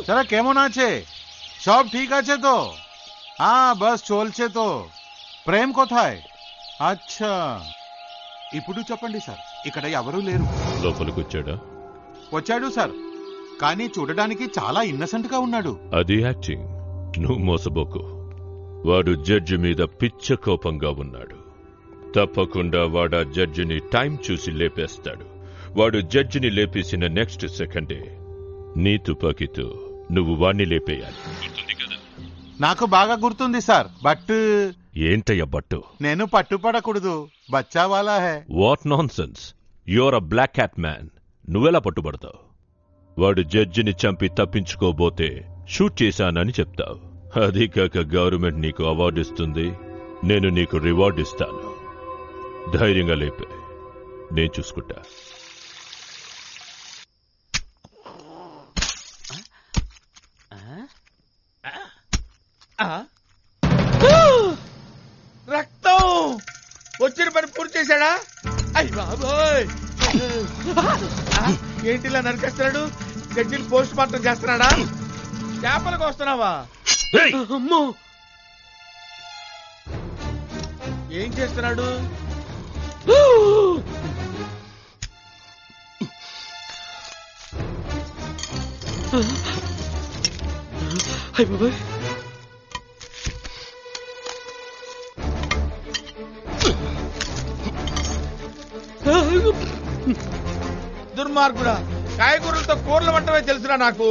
चला केमन आछे सब ठीक आछे तो बस चलछे तो प्रेम कोथाय अच्छा ఇప్పుడు చెప్పండి సార్ ఇక్కడ ఎవరూ లేరు లోపలికి వచ్చాడా వచ్చాడు సార్ కానీ చూడడానికి చాలా ఇన్నసెంట్ గా ఉన్నాడు అది యాక్టింగ్ నువ్వు మోసబోకు వాడు జడ్జి మీద పిచ్చ కోపంగా ఉన్నాడు తప్పకుండా వాడు ఆ జడ్జిని టైం చూసి లేపేస్తాడు వాడు జడ్జిని లేపేసిన నెక్స్ట్ సెకండే నీ తుపాకీతో నువ్వు వాణ్ణి లేపేయాలి నాకు బాగా గుర్తుంది సార్ బట్ ఏంటయ్య బట్టు నేను పట్టుపడకూడదు బచ్చా వాలా హై what nonsense your a black cat man నువ్వెలా పట్టుబడతావు వాడు జడ్జిని చంపి తప్పించుకోబోతే షూట్ చేశానని చెప్తావు అది కాక గవర్నమెంట్ నీకు అవార్డు ఇస్తుంది నేను నీకు రివార్డు ఇస్తాను ధైర్యంగా లేపే నేను చూసుకుంటా రక్తం వచ్చిన పని పూర్తి చేశాడా అయ్య బాబోయ్ ఏంటిలా నరికేస్తున్నాడు జడ్జిని పోస్ట్ మార్టం చేస్తున్నాడా చేపలకు వస్తున్నావా అమ్మో ఏం చేస్తున్నాడు అయ్య బాబోయ్ దుర్మార్గుడా కాయగూరలతో కూరలు వంటమే తెలుసురా నాకు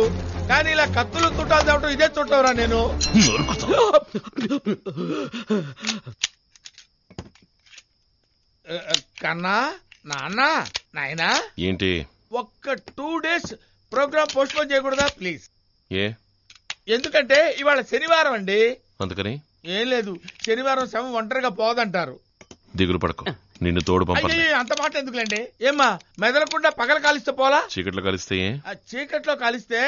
కానీ ఇలా కత్తులు చుట్టాలు తేవటం ఇదే చుట్టవరా నేను కన్నా నాన్న నాయనా ఏంటి ఒక్క 2 days ప్రోగ్రామ్ పోస్ట్ పోన్ చేయకూడదా ప్లీజ్ ఏ ఎందుకంటే ఇవాళ శనివారం అండి అందుకని ఏం లేదు శనివారం శవం ఒంటరిగా పోదంటారు దిగులు పడకు నిన్ను తోడు పంపండి అంత మాట ఎందుకులేండి ఏమ్మా మెదలకుండా పగల కాలిస్తే పోలా చీకట్లో కలిస్తే చీకట్లో కాలిస్తే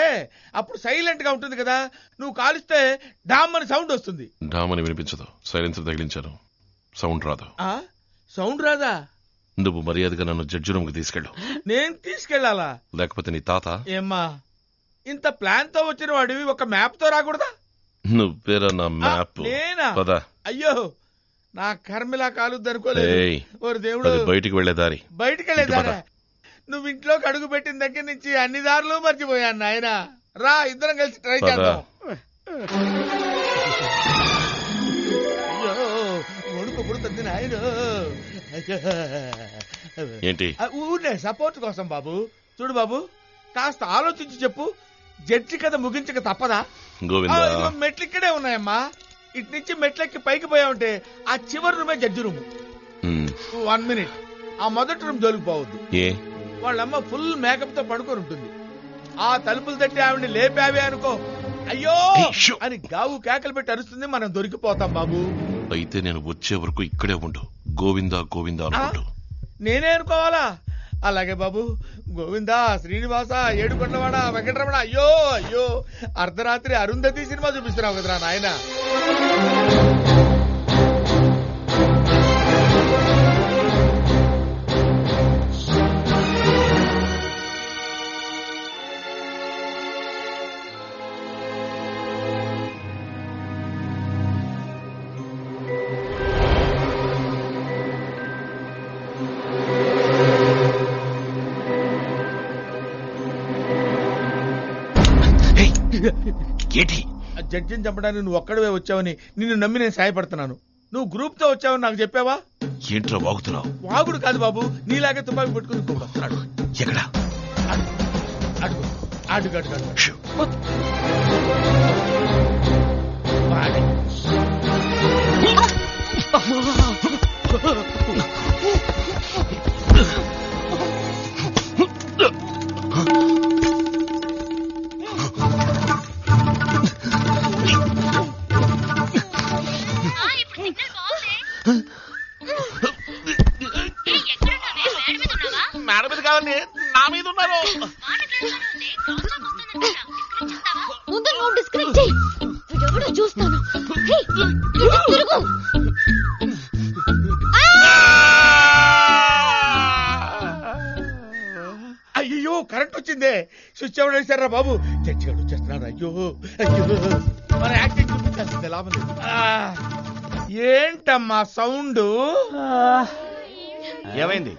అప్పుడు సైలెంట్ గా ఉంటుంది కదా నువ్వు కాలిస్తే డామ్ అని సౌండ్ వస్తుంది డామ్ అని వినిపించదు సైలెన్సర్ తగిలించాను సౌండ్ రాదు సౌండ్ రాదా నువ్వు మర్యాదగా నన్ను జడ్జి రూమ్ కి తీసుకెళ్ళు నేను తీసుకెళ్లాలా లేకపోతే నీ తాత ఏమ్మా ఇంత ప్లాన్ తో వచ్చిన వాడివి ఒక మ్యాప్ తో రాకూడదా నువ్వేరా నా మ్యాప్ నేనా అయ్యో నా కర్మిలా కాలుద్దనుకోలేదు దేవుడు బయటికి వెళ్లే దారి బయటికి వెళ్లే దారా నువ్వు ఇంట్లోకి అడుగు పెట్టిన దగ్గర నుంచి అన్ని దారులు మర్చిపోయాను నాయన రా ఇద్దరం కలిసి ట్రై చేద్దాం అయ్యో ఒడుకు పుడుతుంది నాయన ఏంటి ఊరినే సపోర్ట్ కోసం బాబు చూడు బాబు కాస్త ఆలోచించి చెప్పు జడ్జి కథ ముగించక తప్పదా మెట్లు ఇక్కడే ఉన్నాయమ్మా ఇటు నుంచి మెట్లెక్కి పైకి పోయావుంటే ఆ చివరి రూమే జడ్జి రూమ్ 1 minute ఆ మొదటి రూమ్ జోలికిపోవద్దు వాళ్ళమ్మ ఫుల్ మేకప్ తో పడుకొని ఉంటుంది ఆ తలుపులు తట్టి ఆవిడ్ని లేపావే అనుకో అయ్యో అని గావు కేకలు పెట్టి అరుస్తుంది మనం దొరికిపోతాం బాబు అయితే నేను వచ్చే వరకు ఇక్కడే ఉండు గోవిందా గోవిందా అనుకుంటూ నేనే అనుకోవాలా అలాగే బాబు గోవిందా శ్రీనివాస ఏడుకొండవాడ వెంకటరమణ అయ్యో అయ్యో అర్ధరాత్రి అరుంధతి సినిమా చూపిస్తున్నావు కదరా నాయన జడ్జిని చంపడానికి నువ్వు ఒక్కడవే వచ్చావని నిన్ను నమ్మి నేను సాయపడుతున్నాను నువ్వు గ్రూప్ తో వచ్చావని నాకు చెప్పావా ఏంట్రా వాగుతున్నావు వాగుడు కాదు బాబు నీలాగే తుపాకి పెట్టుకుని వస్తున్నాడు ఎక్కడ అడుగు అడుగు అడుగు మేడం మీద కావాలి నా మీద ఉన్నారు చూస్తాను అయ్యో కరెక్ట్ వచ్చిందే స్విచ్ ఎవరు వేశారా బాబు? జడ్జి గారు వచ్చేస్తున్నాడు. అయ్యో అయ్యో, మన యాక్టింగ్ చూపించాల్సిందే, లాభం లేదు. ఏంటమ్మా సౌండ్? ఏమైంది?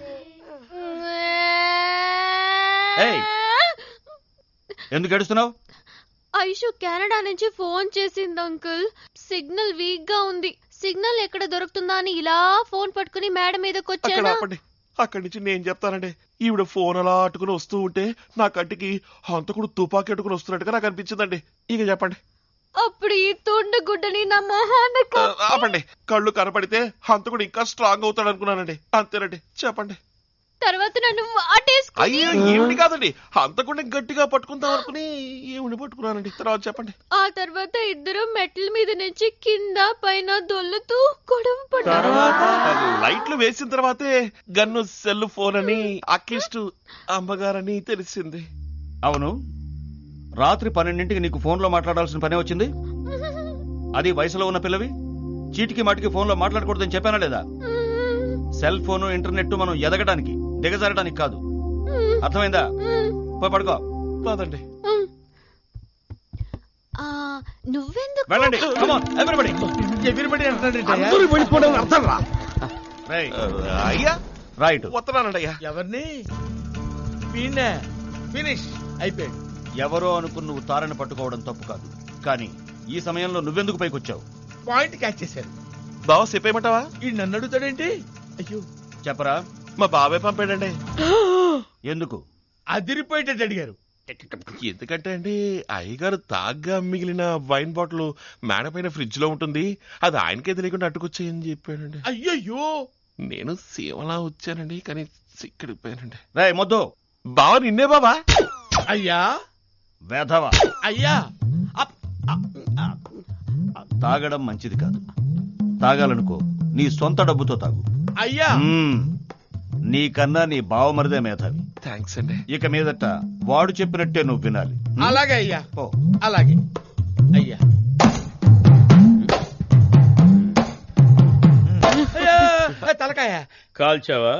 ఎందుకు ఏడుస్తున్నావు? ఐషు కెనడా నుంచి ఫోన్ చేసింది అంకుల్. సిగ్నల్ వీక్ గా ఉంది. సిగ్నల్ ఎక్కడ దొరుకుతుందా అని ఇలా ఫోన్ పట్టుకుని మేడ మీదకి వచ్చాను. అక్కడి నుంచి నేను చెప్తానండి. ఈవిడ ఫోన్ అలా అట్టుకుని వస్తూ ఉంటే నా కంటికి హంతకుడు తుపాకీ అట్టుకుని వస్తున్నట్టుగా నాకు అనిపించిందండి. ఇక చెప్పండి. అప్పుడు ఈ తుండు గుడ్డని నా మొహాన్ని ఆపండి. కళ్ళు కనపడితే హంతకుడు ఇంకా స్ట్రాంగ్ అవుతాడు అనుకున్నానండి. అంతేనండి, చెప్పండి. తర్వాత నన్ను వాటేసుకుని. అయ్యో ఏమిటి కాదండి, హంతకుడిని గట్టిగా పట్టుకుందాం అనుకుని ఏమిటి పట్టుకున్నానండి. తర్వాత చెప్పండి. ఆ తర్వాత ఇద్దరు మెట్ల మీద నుంచి కింద పైన దొల్లుతూ గొడవ పడ్డారు. లైట్లు వేసిన తర్వాతే గన్ను సెల్ ఫోన్ అని అక్కిష్టు అమ్మగారని తెలిసింది. అవును, రాత్రి 12ంటికి నీకు ఫోన్లో మాట్లాడాల్సిన పనే వచ్చింది. అది వయసులో ఉన్న పిల్లవి. చీటికి మాటికి ఫోన్లో మాట్లాడకూడదని చెప్పానా లేదా? సెల్ ఫోను ఇంటర్నెట్ మనం ఎదగడానికి దిగజారడానికి కాదు. అర్థమైందా? పోయి పడుకో. కాదండి. నువ్వెందుకు? వెళ్ళండి. Come on, everybody. అందరూ వెళ్ళిపోవడం అర్థం రా. అయ్యా రైట్. వస్తున్నానండి అయ్యా. ఎవరిని? ఫినిష్ అయిపోయాడు. ఎవరో అనుకుని నువ్వు తారని పట్టుకోవడం తప్పు కాదు, కానీ ఈ సమయంలో నువ్వెందుకు పైకొచ్చావు? పాయింట్ క్యాచ్ చేశారు. బావ చెప్పేయమంటావా? ఈ నన్ను అడుగుతాడేంటి? అయ్యో చెప్పరా. మా బాబాయ్ పంపాడండి. ఎందుకు? అదిరిపోయేటట్టు అడిగారు. ఎందుకంటే అండి, అయ్యగారు తాగ్గా మిగిలిన వైన్ బాటిల్ మేడ పైన ఫ్రిడ్జ్ లో ఉంటుంది, అది ఆయనకే తెలియకుండా అట్టుకొచ్చాయని చెప్పాడండి. అయ్యయ్యో, నేను సేవలా వచ్చానండి, కానీ సిక్కడిపోయానండి. రే మొద్దు. బావ నిన్నే బాబా. అయ్యా వేధవా. అయ్యా, తాగడం మంచిది కాదు. తాగాలనుకో నీ సొంత డబ్బుతో తాగు. అయ్యా నీకన్నా నీ బావమరిదే మేధావి. థ్యాంక్స్ అండి. ఇక మీదట వాడు చెప్పినట్టే నువ్వు వినాలి. అలాగే అయ్యా. ఓ అలాగే అయ్యా. తలకాయ కాల్చావా?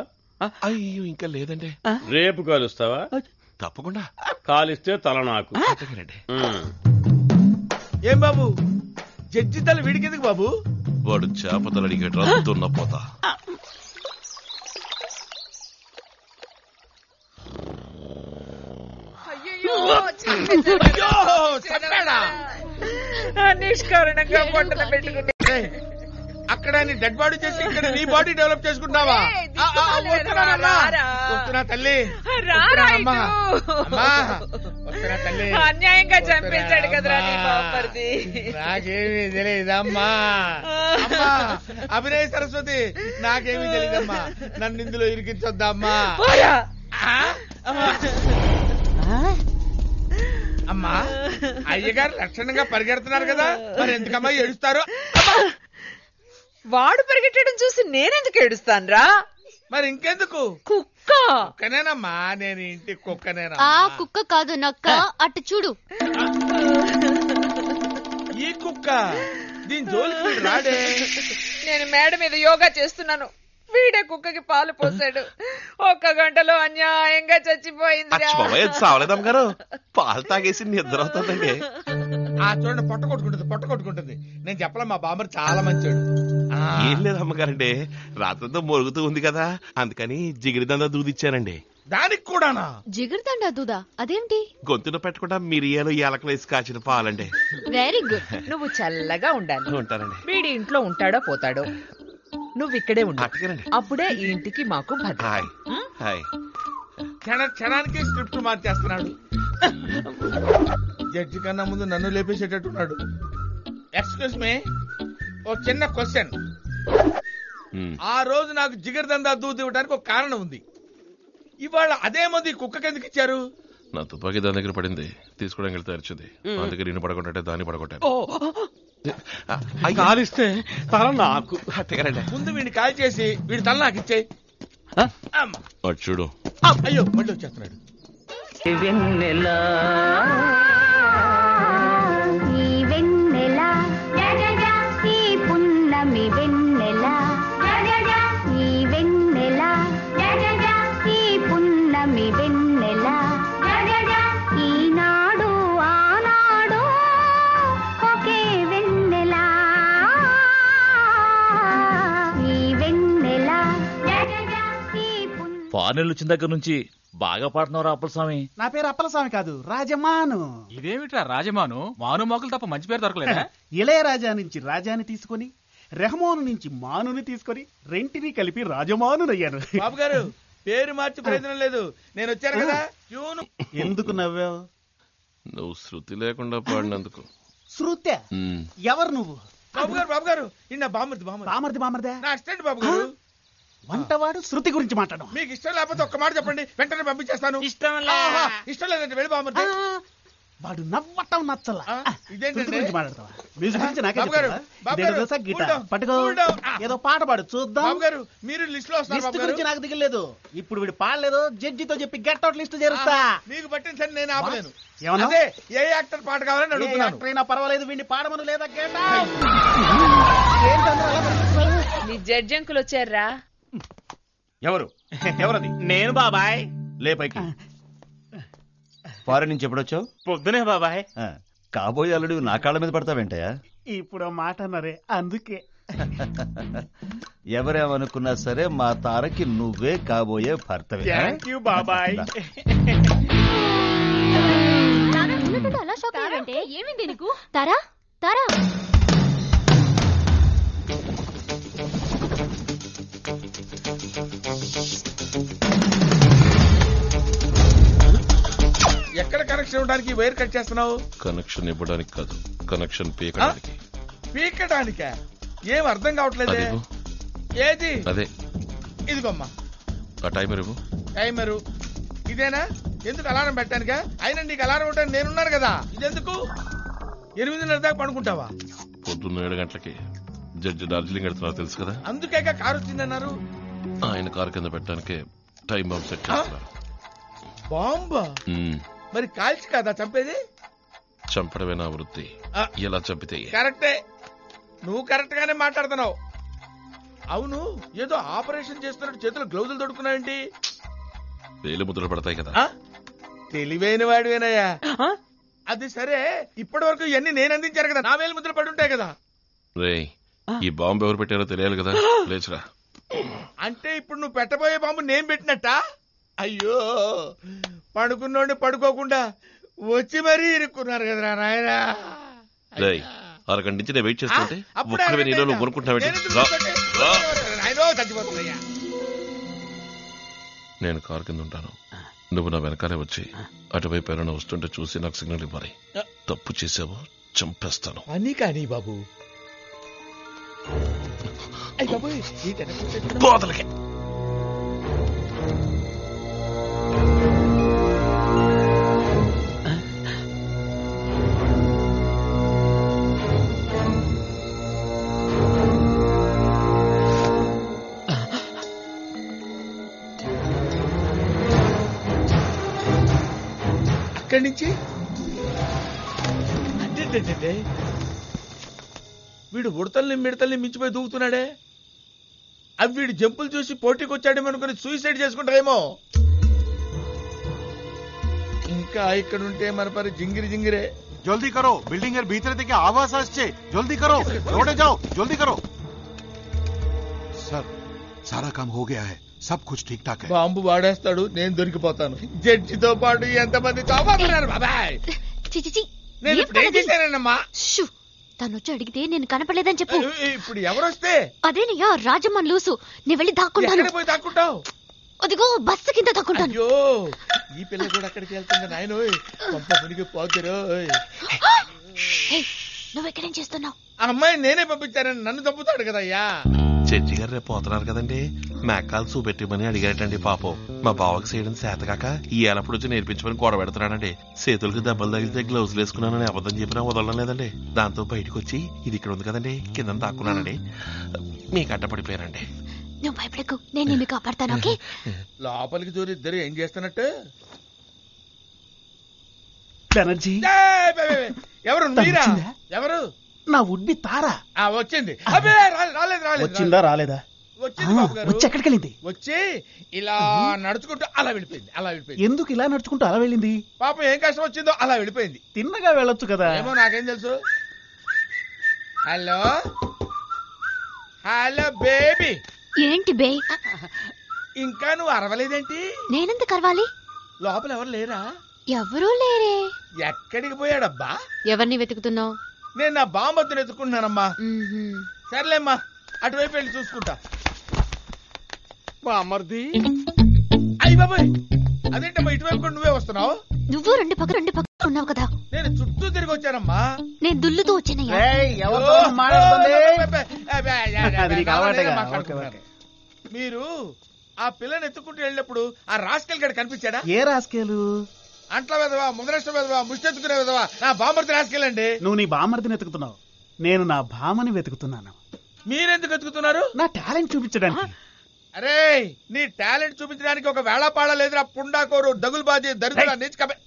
అయ్యో ఇంకా లేదండి. రేపు కాలుస్తావా? తప్పకుండా. కాలిస్తే తల నాకు. ఏం బాబు, జడ్జి తల వీడికెందుకు బాబు? వాడు చేపతలు అడిగేట రద్దున్న పోతా. నిష్కారణంగా పొట్టన పెట్టుకుంటే అక్కడ నీ డెడ్ బాడీ చేసి ఇక్కడ నీ బాడీ డెవలప్ చేసుకుంటావా? వస్తున్నా తల్లి, తల్లి. అన్యాయంగా చంపించాడు కదరా నీ బామ్మర్ది. నాకేమీ తెలియదమ్మా. అభినయ సరస్వతి, నాకేమీ తెలియదమ్మా. నన్ను ఇందులో ఇరికించొద్దమ్మా. అమ్మా, అయ్యగారు లక్షణంగా పరిగెడుతున్నారు కదా, మరి ఎందుకమ్మా ఏడుస్తారు? వాడు పరిగెట్టడం చూసి నేనెందుకు ఏడుస్తాన్రా? మరి ఇంకెందుకు? కుక్క. కుక్కనేనమ్మా, నేను ఇంటి కుక్కనేనా? ఆ కుక్క కాదు నక్క, అటు చూడు. ఈ కుక్క దీని జోలికి రాడే. నేను మేడ మీద యోగా చేస్తున్నాను, వీడే కుక్కకి పాలు పోసాడు. 1 గంటలో అన్యాయంగా చచ్చిపోయింది. సావలేదమ్మ గారు, పాలు తాగేసి నిద్ర అవుతుందండి. చూడండి, పొట్ట కొట్టుకుంటుంది. నేను చెప్పలే, మా బామ్మర్ చాలా మంచోడు. ఏం లేదమ్మగారండి, రాత్రంతా మొరుగుతూ ఉంది కదా, అందుకని జిగిరిదందా దూదిచ్చానండి. దానికి కూడానా? జిగర్దండా దూదా? అదేంటి? గొంతున పెట్టకుండా మిరియాలు ఏలకలు వేసి కాచిన పాలండి. Very good. నువ్వు చల్లగా ఉండాలి. ఉంటానండి. వీడి ఇంట్లో ఉంటాడో పోతాడో, నువ్వు ఇక్కడే ఉండు. అట్టగానండి. అప్పుడే ఈ ఇంటికి మాకు భద్రత. Hi hi. క్షణానికి స్క్రిప్ట్ మార్చేస్తున్నాడు. జడ్జి కన్నా ముందు నన్ను లేపేసేటట్టున్నాడు. ఎక్స్క్యూజ్ మీ, ఓ చిన్న క్వశ్చన్. ఆ రోజు నాకు జిగర్దందా దూది ఇవ్వడానికి ఒక కారణం ఉంది. ఇవాళ అదే మంది కుక్కకి ఎందుకు ఇచ్చారు? నా తుపాకీ దాని దగ్గర పడింది, తీసుకోవడానికి వెళ్తే అరిచింది. అందుకే నిన్ను పడగొట్టే దాన్ని పడగొట్టాను. కాలిస్తే తల నాకు. అట్టగానండి. ముందు వీడిని కాల్ చేసి వీడి తల నాకు ఇచ్చే. చూడు. అయ్యో మళ్ళీ వచ్చేస్తున్నాడు. ఈ నెలలు వచ్చిన దగ్గర నుంచి బాగా పాడుతున్నావు అప్పలస్వామి. నా పేరు అప్పలస్వామి కాదు, రాజమాను. ఇదేమిట్రా రాజమాను? మాను మోకలు తప్ప మంచి పేరు దొరకలేదా? ఇళయరాజా నుంచి రాజాని తీసుకొని, రెహమాను నుంచి మానుని తీసుకొని, రెంటిని కలిపి రాజమానునయ్యాను. బాబు గారు పేరు మార్చి ప్రయోజనం లేదు, నేను వచ్చాను కదా. ఎందుకు నవ్వావు? నువ్వు శృతి లేకుండా పాడినందుకు. శృత్య? ఎవరు నువ్వు? బాబు గారు ఇన్న బామర్ది బామర్దే నా అసిస్టెంట్ బాబు గారు. వంటవాడు శృతి గురించి మాట్లాడడం. మీకు ఇష్టం లేకపోతే ఒక్క మాట చెప్పండి, వెంటనే పంపించేస్తాను. ఇష్టం లేదంటే వెళ్ళి బామర్ది. వాడు నవ్వటం నచ్చలా. ఇదేంటండి మాట్లాడతావా? మ్యూజిక్ గురించి నాకే గిటార్ పట్టుకో, ఏదో పాట పాడు చూద్దాం. బాబు గారు మీరు లిస్ట్ లో వస్తారు. లిస్ట్ గురించి నాకు దిగలేదు. ఇప్పుడు వీడు పాడలేదు, జడ్జితో చెప్పి గెట్ అవుట్ లిస్ట్ చేరుస్తా. మీకు పట్టిన సరే నేను ఆపలేను. ఏమన్నా ఏ యాక్టర్ పాట కావాలని అడుగుతున్నాను. అయినా పర్వాలేదు, వీడిని పాడమను లేదా గెట్ అవుట్. నీ జడ్జి అంకుల్ వచ్చారా? ఎవరది? నేను బాబాయ్. లే పైకి. ఫారెన్ నుంచి ఎప్పుడొచ్చావు? పొద్దునే బాబాయ్. కాబోయే అల్లుడు నా కాళ్ళ మీద పడతావేంటయా? ఇప్పుడు మాట అన్నారే అందుకే. ఎవరేమనుకున్నా సరే మా తారకి నువ్వే కాబోయే భర్తవే. థ్యాంక్ యూ బాబాయ్. అలా షాక్ అయ్యావంటే ఏమైంది నీకు? తారా తారా ఎక్కడ కనెక్షన్ ఇవ్వడానికి వైర్ కట్ చేస్తున్నావు? కనెక్షన్ ఇవ్వడానికి కాదు, కనెక్షన్ పీకడానికి. పీకడానికా? ఏం అర్థం కావట్లేదు. ఏది? అదే ఇదిగోమ్మా ఆ టైమర్ ఇవ్వు. టైమరు ఇదేనా? ఎందుకు అలారం పెట్టానుగా? అయినా నీకు అలారం ఉంటాను నేనున్నాను కదా. ఇదెందుకు? 8:30 దాకా పడుకుంటావా? పొద్దున్న 7 గంటలకి జడ్జి డార్జిలింగ్ వెళ్తున్నారు తెలుసు కదా. అందుకే కారు వచ్చిందన్నారు. ఆయన కారు కింద పెట్టడానికి టైం బాంబ్ సెట్ చేస్తున్నారు. బాంబా? మరి కాల్చి కదా చంపేది? చంపడమే నా వృత్తి. ఎలా చంపితే? కరెక్టే, నువ్వు కరెక్ట్ గానే మాట్లాడుతున్నావు. అవును, ఏదో ఆపరేషన్ చేస్తున్నట్టు చేతులు గ్లౌజులు తొడుక్కున్నావేంటి? వేలు ముద్రలు పడతాయి కదా. తెలివైన వాడివేనయ్యా. అది సరే, ఇప్పటి వరకు ఇవన్నీ నేను అందించారు కదా, నా వేలు ముద్రలు పడి ఉంటాయి కదా. రే, ఈ బాంబు ఎవరు పెట్టారో తెలియాలి కదా. లేచురా. అంటే ఇప్పుడు నువ్వు పెట్టబోయే బాంబు నేను పెట్టినట్టా? అయ్యో, పడుకున్నోడిని పడుకోకుండా వచ్చి మరీ ఇరుక్కున్నారు కదరా నాయనా. అరగంట నుంచి నేను వెయిట్ చేస్తుంటే నేను కారు కింద ఉంటాను, నువ్వు నా వెనకాలే వచ్చి అటువైపు ఎవరైనా వస్తుంటే చూసి నాకు సిగ్నల్ ఇవ్వాలి. తప్పు చేసావో చంపేస్తాను. అని కానీ బాబు పోతలకే. అక్కడి నుంచి అంటే వీడు ఉడతల్ని మిడతల్ని మించిపోయి దూకుతున్నాడే. అవి వీడు జంపులు చూసి పోటీకి వచ్చాడేమో అనుకుని సూసైడ్ చేసుకుంటారేమో. ఇంకా ఇక్కడ ఉంటే మన పరి జింగిరి జింగిరే. जल्दी करो, बिल्डिंग के भीतर देखिए आवाज आसছে. जल्दी करो, दौड़े जाओ, जल्दी करो. सर, सारा काम हो गया है, सब कुछ ठीक ठाक है. బాంబు వాడేస్తాడు, నేను దొరికిపోతాను. జడ్జితో పాటు ఎంతమంది చావబోతున్నారు బాబాయ్. నేను ఇప్పుడు ఏం చేశానమ్మా? తను వచ్చి అడిగితే నేను కనపడలేదని చెప్పు. ఇప్పుడు ఎవరొస్తే? అదేనయ్యా రాజమ్మన్ లూసు. నేను వెళ్ళి దాక్కుంటాను. పోయి దాక్కుంటావు? అదిగో బస్సు కింద దాక్కుంటాను. అయ్యో, ఈ పిల్ల కూడా అక్కడికి వెళ్తుంది నాయనోయ్. పంప మునిగి పోతురోయ్. నువ్వు ఎక్కడేం చేస్తున్నావు? ఆ అమ్మాయి నేనే పంపించానని నన్ను చంపుతాడు కదయ్యా. జడ్జి గారు రేపు పోతున్నారు కదండి, మేకాలు చూపెట్టమని అడిగారటండి. పాపం మా బావకి చేయడం చేతకాక ఈ ఏలప్పుడు వచ్చి నేర్పించమని గొడవ పెడుతున్నాడండి. చేతులకు దెబ్బలు తగిలితే గ్లౌజులు వేసుకున్నానని అబద్ధం చెప్పినా వదలడం లేదండి. దాంతో బయటకు వచ్చి ఇది ఇక్కడ ఉంది కదండి కింద దాక్కున్నానండి. మీకు అడ్డపడిపోయానండి. నువ్వు భయపడకు, నేను నిన్ను కాపాడతాను. ఓకే, లోపలికి దూరి ఇద్దరు ఏం చేస్తున్నట్టు? బెనర్జీ ఎవరు? మీరా? ఎవరు? నా ఉడ్బి తారా వచ్చింది. అబ్బే రాలేదు. వచ్చిందా రాలేదా? వచ్చింది బాబు గారు. వచ్చి ఎక్కడికి వెళ్ళింది? వచ్చి ఇలా నడుచుకుంటూ అలా వెళ్ళిపోయింది. ఎందుకు ఇలా నడుచుకుంటూ అలా వెళ్ళింది? పాపం ఏం కష్టం వచ్చిందో అలా వెళ్ళిపోయింది. తిన్నగా వెళ్ళొచ్చు కదా. ఏమో నాకేం తెలుసు. Hello hello baby. ఏంటి బే? ఇంకా నువ్వు అరవలేదేంటి? నేనెందుకు అరవాలి? లోపల ఎవరు లేరా? ఎవరూ లేరే. ఎక్కడికి పోయాడబ్బా? ఎవరిని వెతుకుతున్నావు? నేను నా బామ్మద్దును ఎత్తుకుంటున్నానమ్మా. సర్లేమ్మా, అటువైపు వెళ్ళి చూసుకుంటా. బామ్మర్ది. అయ్యి బాబాయ్, అదేంటమ్మా ఇటువైపు కూడా నువ్వే వస్తున్నావు? నువ్వు రెండు పక్క ఉన్నావు కదా. నేను చుట్టూ తిరిగి వచ్చానమ్మా. నేను దుల్లుతూ వచ్చానయ్యా. మీరు ఆ పిల్లని ఎత్తుకుంటూ వెళ్ళినప్పుడు ఆ రాస్కెల్ గడి కనిపించాడా? ఏ రాస్కెలు? అంట్ల వెదవా, ముద్రష్ట వెదవా, ముష్టెత్తుకునే వెదవా, నా బామ్మర్ది రాస్కెల్ అండి. నువ్వు నీ బామ్మర్దిని వెతుకుతున్నావు, నేను నా భామని వెతుకుతున్నాను. మీరెందుకు వెతుకుతున్నారు? నా టాలెంట్ చూపించడానికి. అరే, నీ టాలెంట్ చూపించడానికి ఒక వేళాపాడ లేదురా పుండాకోరు, దగులుబాజీ, దరిద్ర నీచకమే.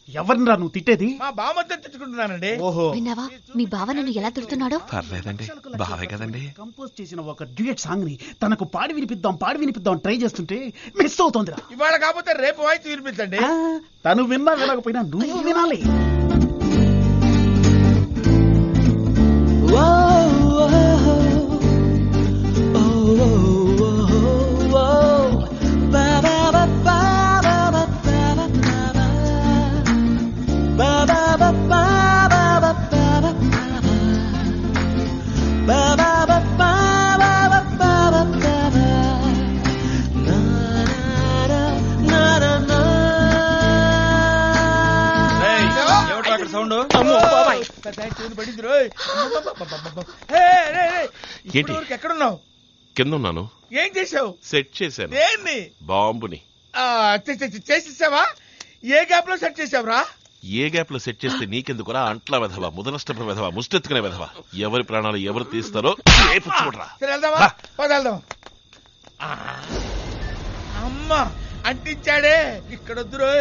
ఎవరినిరా నువ్వు తిట్టేది? మా బామ్మర్దిని తిట్టుకుంటున్నానండి. ఓహో, విన్నావా మీ బావ నన్ను ఎలా తిడుతున్నాడో? పర్లేదండి, బావే కదండి. కంపోజ్ చేసిన ఒక డ్యూయట్ సాంగ్ ని తనకు పాడి వినిపిద్దాం ట్రై చేస్తుంటే మిస్ అవుతోందిరా. ఇవాళ కాకపోతే రేపు వాయిస్ వినిపించండి. తను విన్నా వినకపోయినా నువ్వు వినాలి. ఎక్కడున్నావు? కింద ఉన్నాను. ఏం చేసావు? సెట్ చేశాను. దేన్ని? బాంబుని. చేసేసావా? ఏ గ్యాప్ లో సెట్ చేసావురా? ఏ గ్యాప్ లో సెట్ చేస్తే నీకెందుకురా? అంట్ల వెధవా, ముదనష్టపు వెధవా, ముష్టెత్తుకునే వెధవా, ఎవరి ప్రాణాలు ఎవరు తీస్తారో చూడరా. వెళ్దాం. అమ్మా అంటించాడే. ఇక్కడ వద్దురో,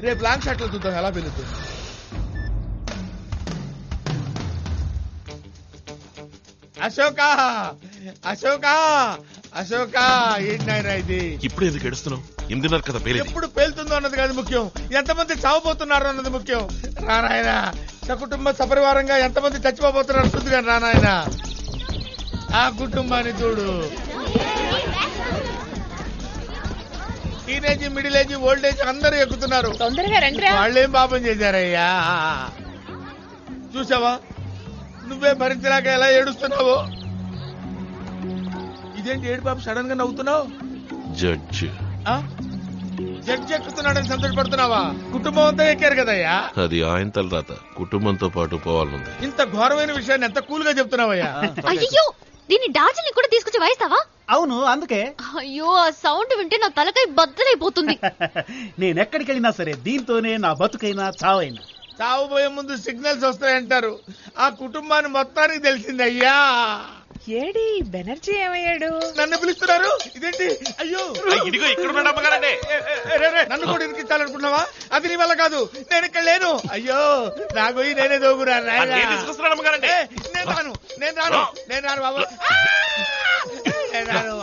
రేపు లాంగ్ షాట్ లో చూద్దాం ఎలా పెరుగుతుంది. అశోక అశోక అశోక, ఏంటైనా ఇది? ఇప్పుడు ఎందుకు ఏడుస్తున్నావు? ఎందున్నారు కదా పేరు. ఎప్పుడు పేలుతుందో అన్నది కాదు ముఖ్యం, ఎంతమంది చావబోతున్నారు అన్నది ముఖ్యం. రానాయన, సకుటుంబ సపరివారంగా ఎంతమంది చచ్చిపోబోతున్నారు చూద్దు కానీ రానాయన. ఆ కుటుంబాన్ని చూడు. Teenage, middle age, old age అందరూ ఎక్కుతున్నారు. వాళ్ళేం పాపం చేశారయ్యా? చూసావా, నువ్వే భరించలేక ఎలా ఏడుస్తున్నావు? ఇదేంటి ఏడు పాప సడన్ గా నవ్వుతున్నావు? జడ్జి ఎక్కుతున్నాడని సంతోషపడుతున్నావా? కుటుంబం అంతా ఎక్కారు కదయ్యా. అది ఆయన తలరాత, కుటుంబంతో పాటు పోవాలనుంది. ఇంత ఘోరమైన విషయాన్ని ఎంత కూల్ గా చెప్తున్నావయ్యా? అయ్యో, దీన్ని డార్జిలింగ్ కూడా తీసుకొచ్చి వాయిస్తావా? అవును, అందుకే. అయ్యో, ఆ సౌండ్ వింటే నా తలకాయ బద్దలైపోతుంది. నేనెక్కడికి వెళ్ళినా సరే దీంతోనే నా బతుకైనా చావైనా. చావబోయే ముందు సిగ్నల్స్ వస్తాయంటారు. ఆ కుటుంబాన్ని మొత్తానికి తెలిసింది అయ్యా. ఏడి బెనర్జీ ఏమయ్యాడు? నన్ను పిలుస్తున్నారు, ఇదేంటి? అయ్యో, ఇదిగో ఇక్కడ నన్ను కూడా ఇరికించాలనుకున్నావా? అది నీ వల్ల కాదు, నేను ఇక్కడ లేను. అయ్యో, నా గొయ్యి నేనే దోగురా. నేను రాను బాబు, నేను రాను.